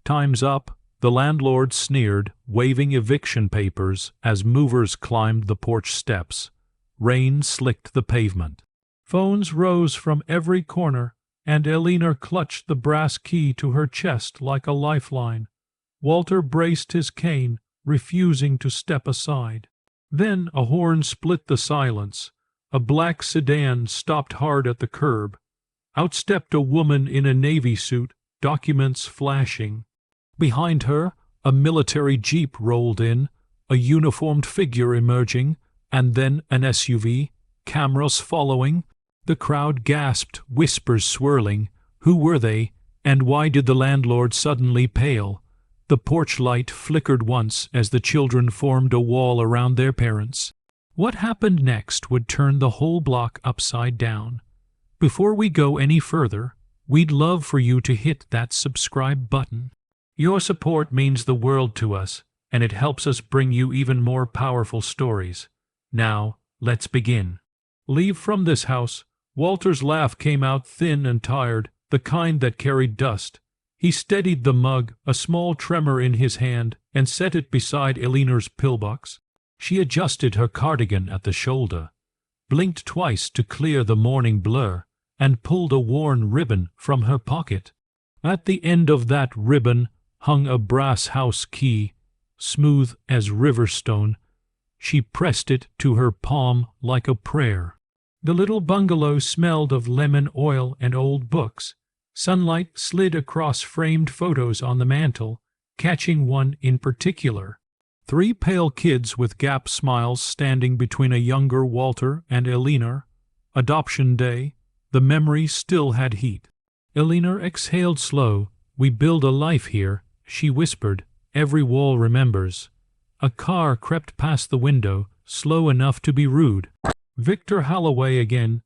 "Time's up," the landlord sneered, waving eviction papers as movers climbed the porch steps. Rain slicked the pavement. Phones rose from every corner, and Elinor clutched the brass key to her chest like a lifeline. Walter braced his cane, refusing to step aside. Then a horn split the silence. A black sedan stopped hard at the curb. Out stepped a woman in a navy suit, documents flashing. Behind her, a military jeep rolled in, a uniformed figure emerging, and then an SUV, cameras following. The crowd gasped, whispers swirling. Who were they, and why did the landlord suddenly pale? The porch light flickered once as the children formed a wall around their parents. What happened next would turn the whole block upside down. Before we go any further, we'd love for you to hit that subscribe button. Your support means the world to us, and it helps us bring you even more powerful stories. Now, let's begin. Leave from this house. Walter's laugh came out thin and tired, the kind that carried dust. He steadied the mug, a small tremor in his hand, and set it beside Elinor's pillbox. She adjusted her cardigan at the shoulder, blinked twice to clear the morning blur, and pulled a worn ribbon from her pocket. At the end of that ribbon hung a brass house key, smooth as river stone. She pressed it to her palm like a prayer. The little bungalow smelled of lemon oil and old books. Sunlight slid across framed photos on the mantel, catching one in particular. 3 pale kids with gap smiles standing between a younger Walter and Elinor. Adoption day. The memory still had heat. Elinor exhaled slow. "We build a life here," she whispered. "Every wall remembers." A car crept past the window, slow enough to be rude. Victor Holloway again.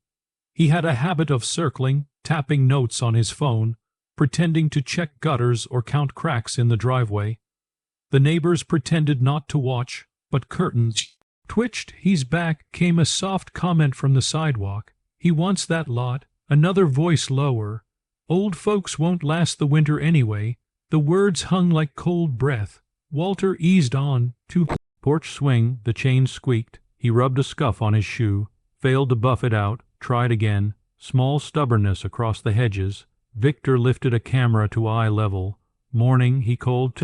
He had a habit of circling, tapping notes on his phone, pretending to check gutters or count cracks in the driveway. The neighbors pretended not to watch, but curtains twitched. "He's back," came a soft comment from the sidewalk. "He wants that lot." Another voice lower. "Old folks won't last the winter anyway." The words hung like cold breath. Walter eased on to porch swing. The chain squeaked. He rubbed a scuff on his shoe, failed to buff it out, tried again. Small stubbornness across the hedges. Victor lifted a camera to eye level. "Morning," he called.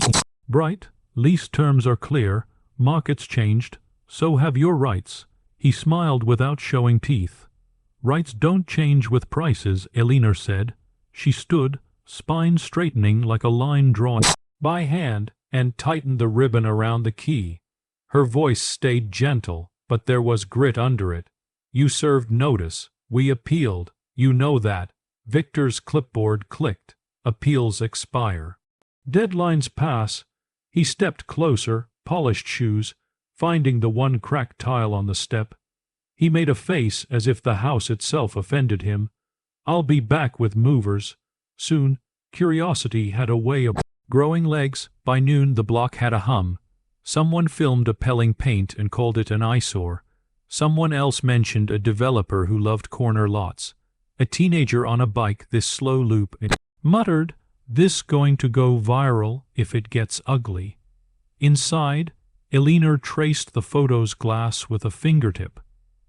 "Bright. Lease terms are clear. Market's changed. So have your rights." He smiled without showing teeth. "Rights don't change with prices," Elinor said. She stood, spine straightening like a line drawn by hand, and tightened the ribbon around the key. Her voice stayed gentle, but there was grit under it. "You served notice. We appealed. You know that." Victor's clipboard clicked. "Appeals expire." Deadlines pass. He stepped closer, polished shoes, finding the one cracked tile on the step. He made a face as if the house itself offended him. "I'll be back with movers soon." Curiosity had a way of growing legs. By noon the block had a hum. Someone filmed a pelling paint and called it an eyesore. Someone else mentioned a developer who loved corner lots. A teenager on a bike, this slow loop, and muttered, "This going to go viral if it gets ugly." Inside, Elinor traced the photo's glass with a fingertip.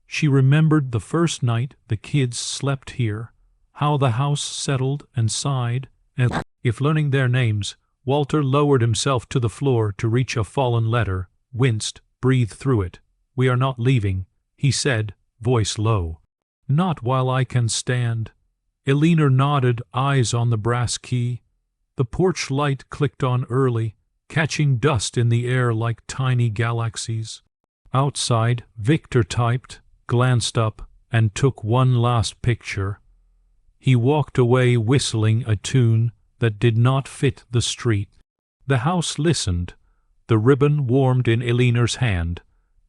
She remembered the first night the kids slept here, how the house settled and sighed, and if learning their names. Walter lowered himself to the floor to reach a fallen letter, winced, breathed through it. "We are not leaving," he said, voice low. "Not while I can stand." Elinor nodded, eyes on the brass key. The porch light clicked on early, catching dust in the air like tiny galaxies. Outside, Victor typed, glanced up, and took one last picture. He walked away whistling a tune that did not fit the street. The house listened. The ribbon warmed in Elinor's hand,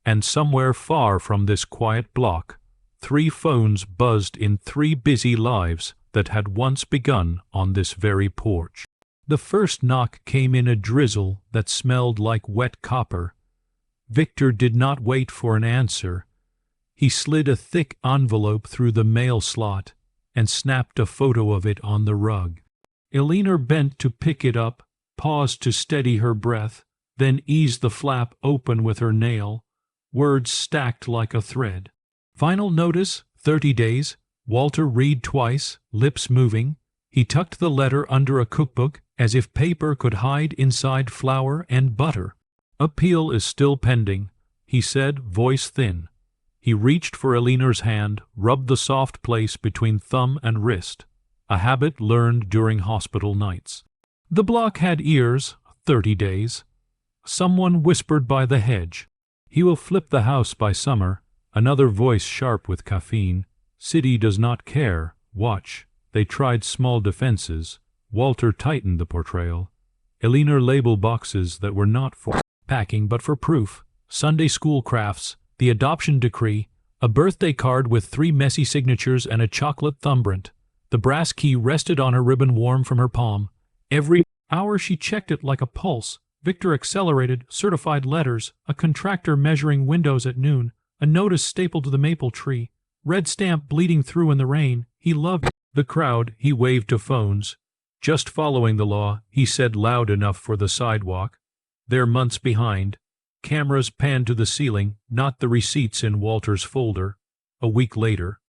and somewhere far from this quiet block, 3 phones buzzed in 3 busy lives that had once begun on this very porch. The first knock came in a drizzle that smelled like wet copper. Victor did not wait for an answer. He slid a thick envelope through the mail slot and snapped a photo of it on the rug. Elinor bent to pick it up, paused to steady her breath, then eased the flap open with her nail, words stacked like a thread. Final notice, 30 days. Walter read twice, lips moving. He tucked the letter under a cookbook as if paper could hide inside flour and butter. Appeal is still pending, he said, voice thin. He reached for Eleanor's hand, rubbed the soft place between thumb and wrist, a habit learned during hospital nights. The block had ears, 30 days. Someone whispered by the hedge. He will flip the house by summer. Another voice sharp with caffeine. City does not care. Watch. They tried small defenses. Walter tightened the portrayal. Eleanor label boxes that were not for packing but for proof. Sunday school crafts, the adoption decree, a birthday card with 3 messy signatures and a chocolate thumbprint. The brass key rested on her ribbon warm from her palm. Every hour she checked it like a pulse. Victor accelerated, certified letters, a contractor measuring windows at noon, a notice stapled to the maple tree, red stamp bleeding through in the rain. He loved the crowd. He waved to phones. Just following the law, he said loud enough for the sidewalk. They're months behind. Cameras panned to the ceiling, not the receipts in Walter's folder. A week later,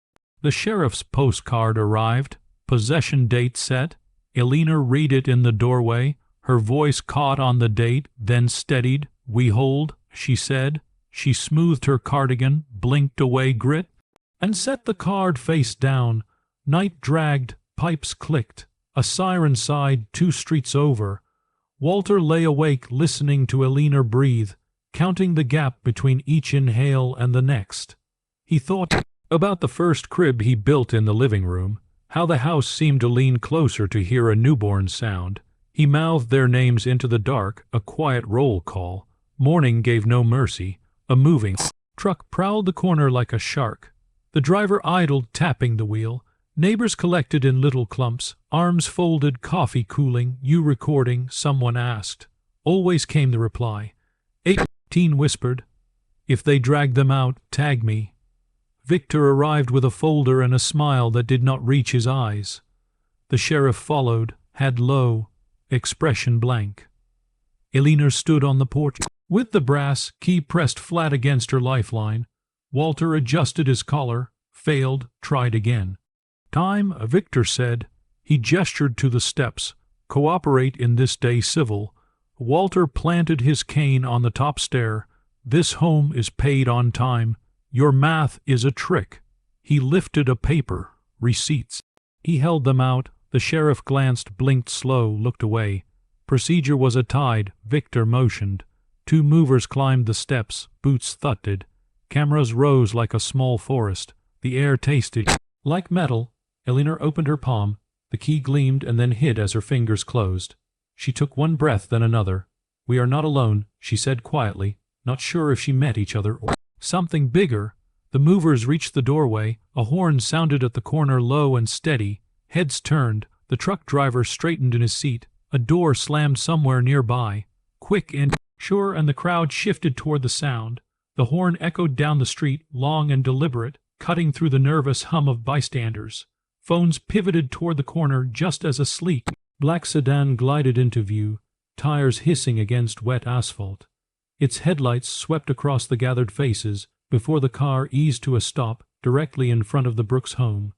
the sheriff's postcard arrived, possession date set. Eleanor read it in the doorway. Her voice caught on the date, then steadied. We hold, she said. She smoothed her cardigan, blinked away grit, and set the card face down. Night dragged, pipes clicked. A siren sighed 2 streets over. Walter lay awake listening to Eleanor breathe, counting the gap between each inhale and the next. He thought about the first crib he built in the living room, how the house seemed to lean closer to hear a newborn sound. He mouthed their names into the dark, a quiet roll call. Morning gave no mercy. A moving truck prowled the corner like a shark. The driver idled, tapping the wheel. Neighbors collected in little clumps, arms folded, coffee cooling. You recording? Someone asked. Always came the reply. 18 whispered. If they drag them out, tag me. Victor arrived with a folder and a smile that did not reach his eyes. The sheriff followed, had low, expression blank. Eleanor stood on the porch with the brass key pressed flat against her lifeline. Walter adjusted his collar, failed, tried again. Time, Victor said. He gestured to the steps. Cooperate in this day civil. Walter planted his cane on the top stair. This home is paid on time. Your math is a trick. He lifted a paper. Receipts. He held them out. The sheriff glanced, blinked slow, looked away. Procedure was a tide. Victor motioned. 2 movers climbed the steps. Boots thudded. Cameras rose like a small forest. The air tasted like metal. Eleanor opened her palm. The key gleamed and then hid as her fingers closed. She took one breath, then another. We are not alone, she said quietly, not sure if she meant each other or something bigger. The movers reached the doorway. A horn sounded at the corner, low and steady. Heads turned. The truck driver straightened in his seat. A door slammed somewhere nearby. Quick and sure, and the crowd shifted toward the sound. The horn echoed down the street, long and deliberate, cutting through the nervous hum of bystanders. Phones pivoted toward the corner just as a sleek, black sedan glided into view, tires hissing against wet asphalt. Its headlights swept across the gathered faces before the car eased to a stop directly in front of the Brooks home.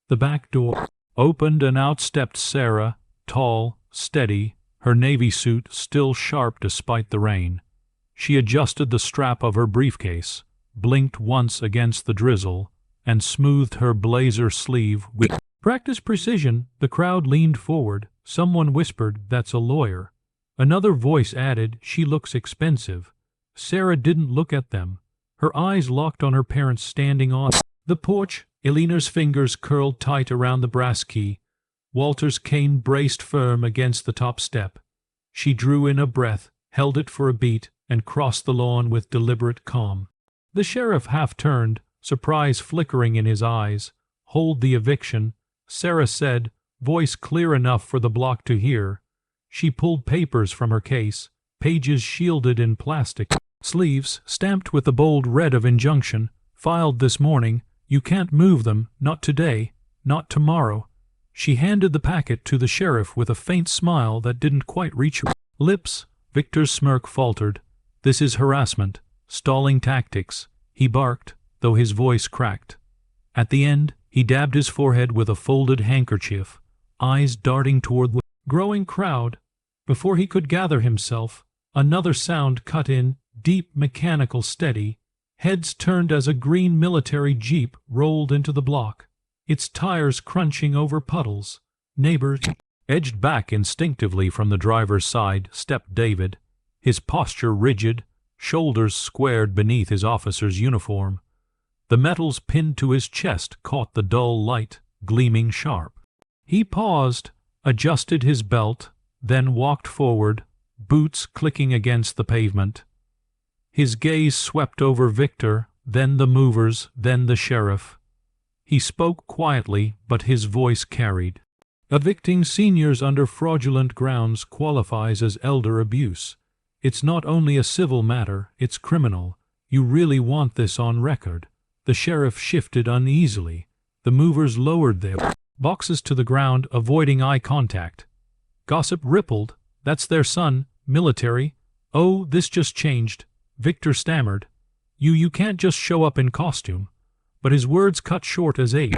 The back door opened and out stepped Sarah, tall, steady, her navy suit still sharp despite the rain. She adjusted the strap of her briefcase, blinked once against the drizzle, and smoothed her blazer sleeve with practice precision. The crowd leaned forward. Someone whispered, "That's a lawyer." Another voice added, "She looks expensive." Sarah didn't look at them. Her eyes locked on her parents standing on the porch. Eleanor's fingers curled tight around the brass key. Walter's cane braced firm against the top step. She drew in a breath, held it for a beat, and crossed the lawn with deliberate calm. The sheriff half turned, surprise flickering in his eyes. "Hold the eviction," Sarah said, voice clear enough for the block to hear. She pulled papers from her case, pages shielded in plastic sleeves, stamped with the bold red of injunction. "Filed this morning. You can't move them, not today, not tomorrow." She handed the packet to the sheriff with a faint smile that didn't quite reach her Lips, Victor's smirk faltered. This is harassment, stalling tactics, he barked, though his voice cracked. At the end, he dabbed his forehead with a folded handkerchief, eyes darting toward the growing crowd. Before he could gather himself, another sound cut in, deep, mechanical, steady. Heads turned as a green military jeep rolled into the block, its tires crunching over puddles. Neighbors edged back instinctively. From the driver's side stepped David, his posture rigid, shoulders squared beneath his officer's uniform. The metals pinned to his chest caught the dull light, gleaming sharp. He paused, adjusted his belt, then walked forward, boots clicking against the pavement. His gaze swept over Victor, then the movers, then the sheriff. He spoke quietly, but his voice carried. Evicting seniors under fraudulent grounds qualifies as elder abuse. It's not only a civil matter, it's criminal. You really want this on record. The sheriff shifted uneasily. The movers lowered their boxes to the ground, avoiding eye contact. Gossip rippled. That's their son, military. Oh, this just changed. Victor stammered. You can't just show up in costume. But his words cut short as a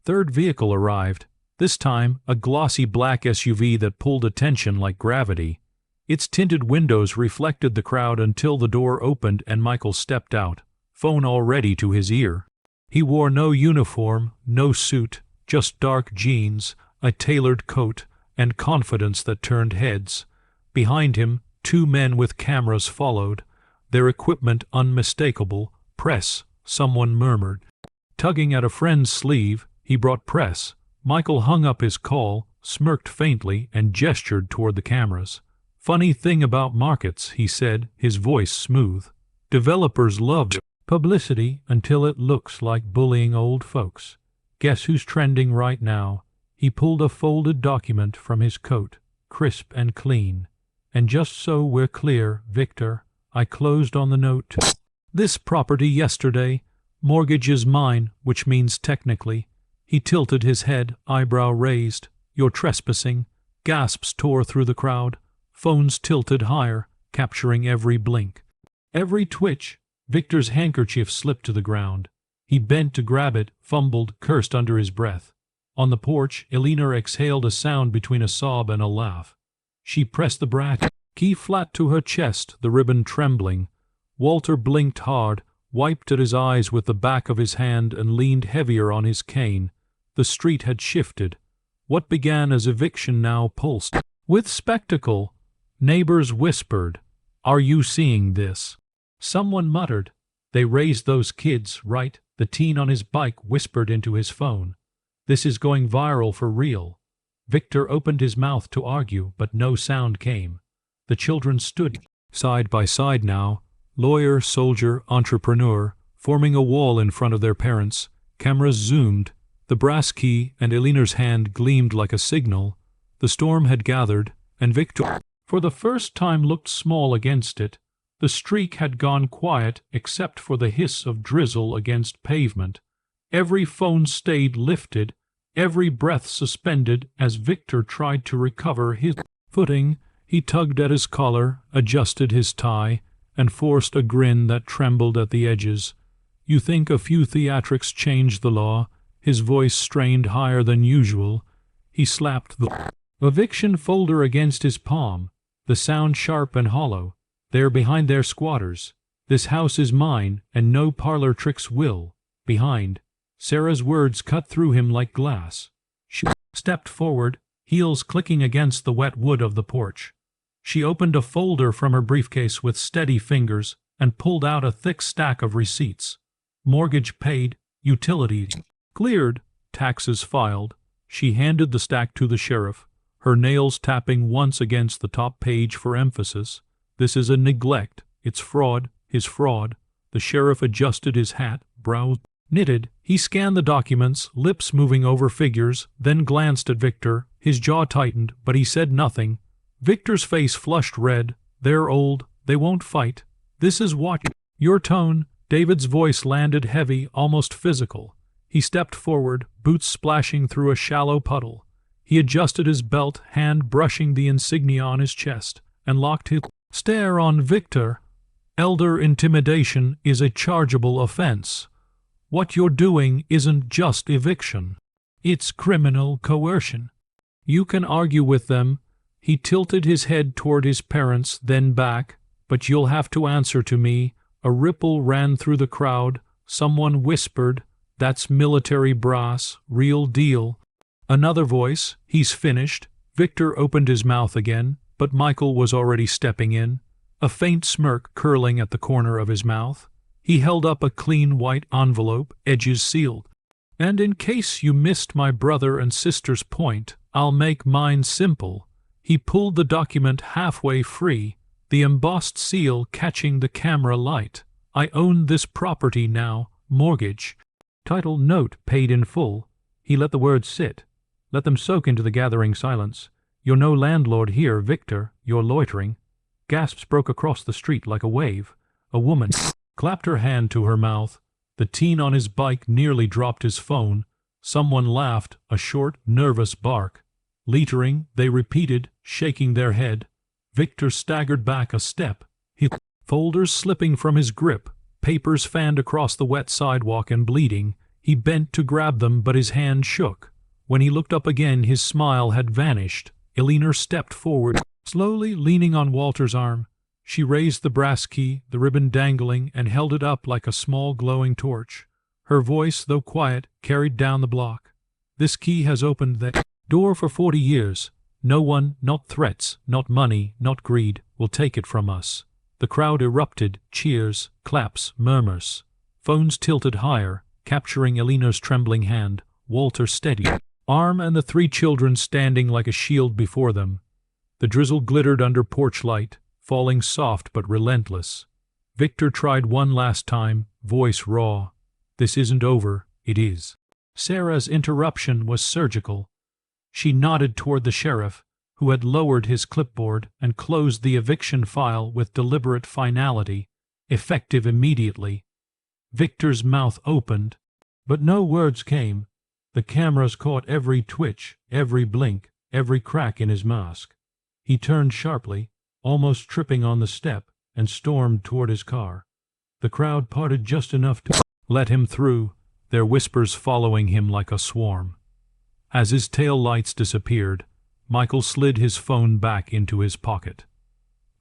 third vehicle arrived, this time a glossy black SUV that pulled attention like gravity. Its tinted windows reflected the crowd until the door opened and Michael stepped out, phone already to his ear. He wore no uniform, no suit, just dark jeans, a tailored coat, and confidence that turned heads. Behind him, 2 men with cameras followed, their equipment unmistakable. Press, someone murmured. Tugging at a friend's sleeve, he brought press. Michael hung up his call, smirked faintly, and gestured toward the cameras. Funny thing about markets, he said, his voice smooth. Developers love publicity until it looks like bullying old folks. Guess who's trending right now? He pulled a folded document from his coat, crisp and clean. And just so we're clear, Victor, I closed on the note to this property yesterday. Mortgage is mine, which means technically. He tilted his head, eyebrow raised. You're trespassing. Gasps tore through the crowd. Phones tilted higher, capturing every blink. Every twitch. Victor's handkerchief slipped to the ground. He bent to grab it, fumbled, cursed under his breath. On the porch, Elena exhaled a sound between a sob and a laugh. She pressed the brass key flat to her chest, the ribbon trembling. Walter blinked hard, wiped at his eyes with the back of his hand, and leaned heavier on his cane. The street had shifted. What began as eviction now pulsed with spectacle. Neighbors whispered, "Are you seeing this?" Someone muttered, "They raised those kids, right?" The teen on his bike whispered into his phone, "This is going viral for real." Victor opened his mouth to argue, but no sound came. The children stood side by side now, lawyer, soldier, entrepreneur, forming a wall in front of their parents. Cameras zoomed. The brass key and Eleanor's hand gleamed like a signal. The storm had gathered, and Victor, for the first time, looked small against it. The streak had gone quiet except for the hiss of drizzle against pavement. Every phone stayed lifted, every breath suspended as Victor tried to recover his footing. He tugged at his collar, adjusted his tie, and forced a grin that trembled at the edges. You think a few theatrics changed the law? His voice strained higher than usual. He slapped the eviction folder against his palm, the sound sharp and hollow. They're behind their squatters. This house is mine, and no parlor tricks will. Behind. Sarah's words cut through him like glass. She stepped forward, heels clicking against the wet wood of the porch. She opened a folder from her briefcase with steady fingers and pulled out a thick stack of receipts. Mortgage paid, utilities cleared, taxes filed. She handed the stack to the sheriff, her nails tapping once against the top page for emphasis. This is a neglect. It's fraud, his fraud. The sheriff adjusted his hat, brows knitted. He scanned the documents, lips moving over figures, then glanced at Victor. His jaw tightened, but he said nothing. Victor's face flushed red. They're old. They won't fight. This is what... Your tone. David's voice landed heavy, almost physical. He stepped forward, boots splashing through a shallow puddle. He adjusted his belt, hand brushing the insignia on his chest. and locked his stare on Victor. Elder intimidation is a chargeable offense. What you're doing isn't just eviction. It's criminal coercion. You can argue with them. He tilted his head toward his parents, then back. But you'll have to answer to me. A ripple ran through the crowd. Someone whispered, "That's military brass, real deal." Another voice, "He's finished." Victor opened his mouth again, but Michael was already stepping in, a faint smirk curling at the corner of his mouth. He held up a clean white envelope, edges sealed. "And in case you missed my brother and sister's point, I'll make mine simple." He pulled the document halfway free, the embossed seal catching the camera light. "I own this property now, mortgage. Title note paid in full." He let the words sit, let them soak into the gathering silence. "You're no landlord here, Victor. You're loitering." Gasps broke across the street like a wave. A woman clapped her hand to her mouth. The teen on his bike nearly dropped his phone. Someone laughed, a short, nervous bark. Littering, they repeated, shaking their head. Victor staggered back a step, his folders slipping from his grip, papers fanned across the wet sidewalk and bleeding. He bent to grab them, but his hand shook. When he looked up again, his smile had vanished. Elinor stepped forward, slowly leaning on Walter's arm. She raised the brass key, the ribbon dangling, and held it up like a small glowing torch. Her voice, though quiet, carried down the block. "This key has opened that door for 40 years. No one, not threats, not money, not greed, will take it from us." The crowd erupted, cheers, claps, murmurs. Phones tilted higher, capturing Eleanor's trembling hand. Walter steadied, arm and the 3 children standing like a shield before them. The drizzle glittered under porch light, falling soft but relentless. Victor tried one last time, voice raw. "This isn't over, it is." Sarah's interruption was surgical. She nodded toward the sheriff, who had lowered his clipboard and closed the eviction file with deliberate finality, effective immediately. Victor's mouth opened, but no words came. The cameras caught every twitch, every blink, every crack in his mask. He turned sharply, almost tripping on the step, and stormed toward his car. The crowd parted just enough to let him through, their whispers following him like a swarm. As his tail lights disappeared, Michael slid his phone back into his pocket.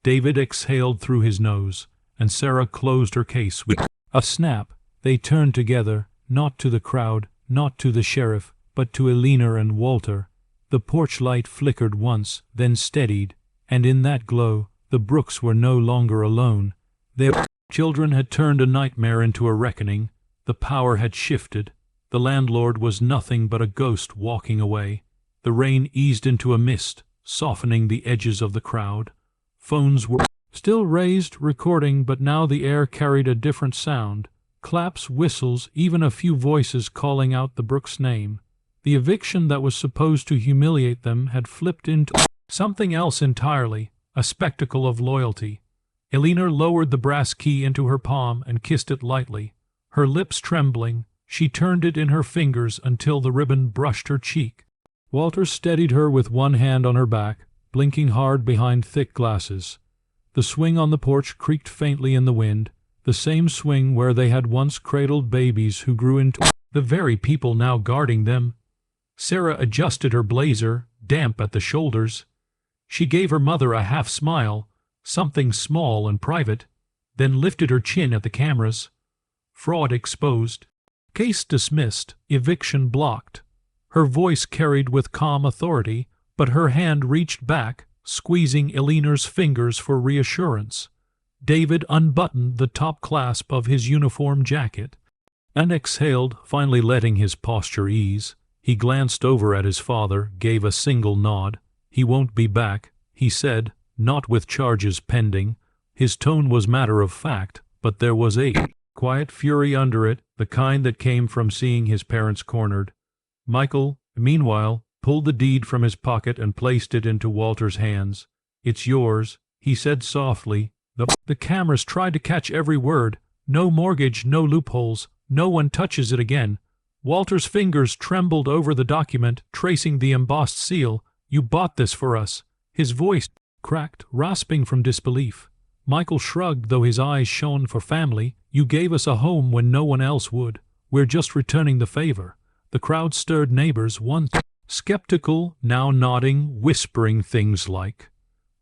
David exhaled through his nose, and Sarah closed her case with a snap. They turned together, not to the crowd, not to the sheriff, but to Eleanor and Walter. The porch light flickered once, then steadied, and in that glow, the Brooks were no longer alone. Their children had turned a nightmare into a reckoning. The power had shifted. The landlord was nothing but a ghost walking away. The rain eased into a mist, softening the edges of the crowd. Phones were still raised, recording, but now the air carried a different sound. Claps, whistles, even a few voices calling out the Brooks' name. The eviction that was supposed to humiliate them had flipped into something else entirely, a spectacle of loyalty. Eleanor lowered the brass key into her palm and kissed it lightly. Her lips trembling, she turned it in her fingers until the ribbon brushed her cheek. Walter steadied her with one hand on her back, blinking hard behind thick glasses. The swing on the porch creaked faintly in the wind, the same swing where they had once cradled babies who grew into the very people now guarding them. Sarah adjusted her blazer, damp at the shoulders. She gave her mother a half-smile, something small and private, then lifted her chin at the cameras. Fraud exposed. Case dismissed. Eviction blocked. Her voice carried with calm authority, but her hand reached back, squeezing Eleanor's fingers for reassurance. David unbuttoned the top clasp of his uniform jacket and exhaled, finally letting his posture ease. He glanced over at his father, gave a single nod. "He won't be back," he said, "not with charges pending." His tone was matter of fact, but there was a quiet fury under it, the kind that came from seeing his parents cornered. Michael, meanwhile, pulled the deed from his pocket and placed it into Walter's hands. "It's yours," he said softly. The cameras tried to catch every word. No mortgage, no loopholes, no one touches it again. Walter's fingers trembled over the document, tracing the embossed seal. "You bought this for us." His voice cracked, rasping from disbelief. Michael shrugged, though his eyes shone for family. You gave us a home when no one else would. We're just returning the favor. The crowd stirred neighbors, once skeptical, now nodding, whispering things like,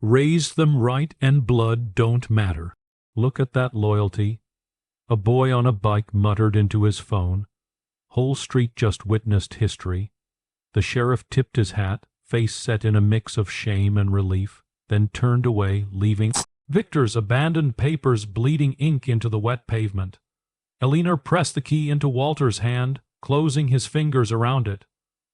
raise them right and blood don't matter. Look at that loyalty. A boy on a bike muttered into his phone. Whole street just witnessed history. The sheriff tipped his hat, face set in a mix of shame and relief, then turned away, leaving Victor's abandoned papers bleeding ink into the wet pavement. Elena pressed the key into Walter's hand, closing his fingers around it.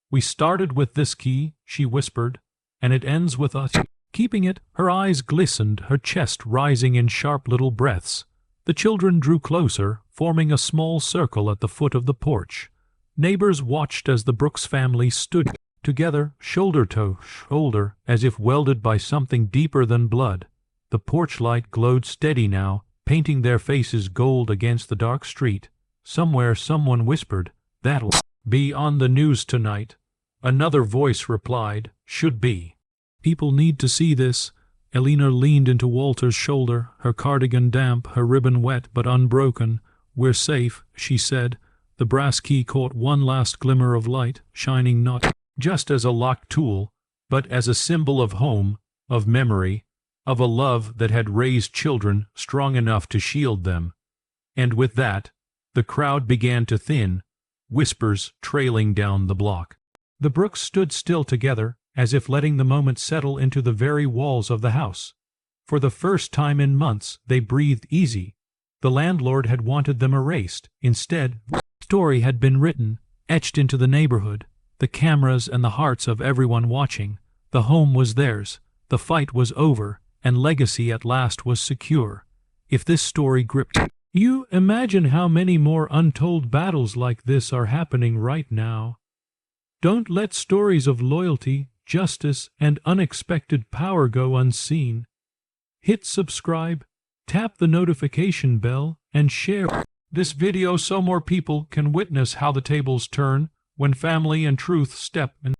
We started with this key, she whispered, and it ends with us. Keeping it, her eyes glistened, her chest rising in sharp little breaths. The children drew closer, forming a small circle at the foot of the porch. Neighbors watched as the Brooks family stood together, shoulder to shoulder, as if welded by something deeper than blood. The porch light glowed steady now, painting their faces gold against the dark street. Somewhere someone whispered, "That'll be on the news tonight." Another voice replied, "Should be." People need to see this. Elena leaned into Walter's shoulder, her cardigan damp, her ribbon wet but unbroken. "We're safe," she said. The brass key caught one last glimmer of light, shining not just as a locked tool, but as a symbol of home, of memory, of a love that had raised children strong enough to shield them. And with that, the crowd began to thin, whispers trailing down the block. The Brooks stood still together, as if letting the moment settle into the very walls of the house. For the first time in months, they breathed easy. The landlord had wanted them erased. Instead, the story had been written, etched into the neighborhood, the cameras and the hearts of everyone watching. The home was theirs, the fight was over, and legacy at last was secure. If this story gripped you, imagine how many more untold battles like this are happening right now. Don't let stories of loyalty, justice, and unexpected power go unseen. Hit subscribe, tap the notification bell, and share this video so more people can witness how the tables turn when family and truth step in.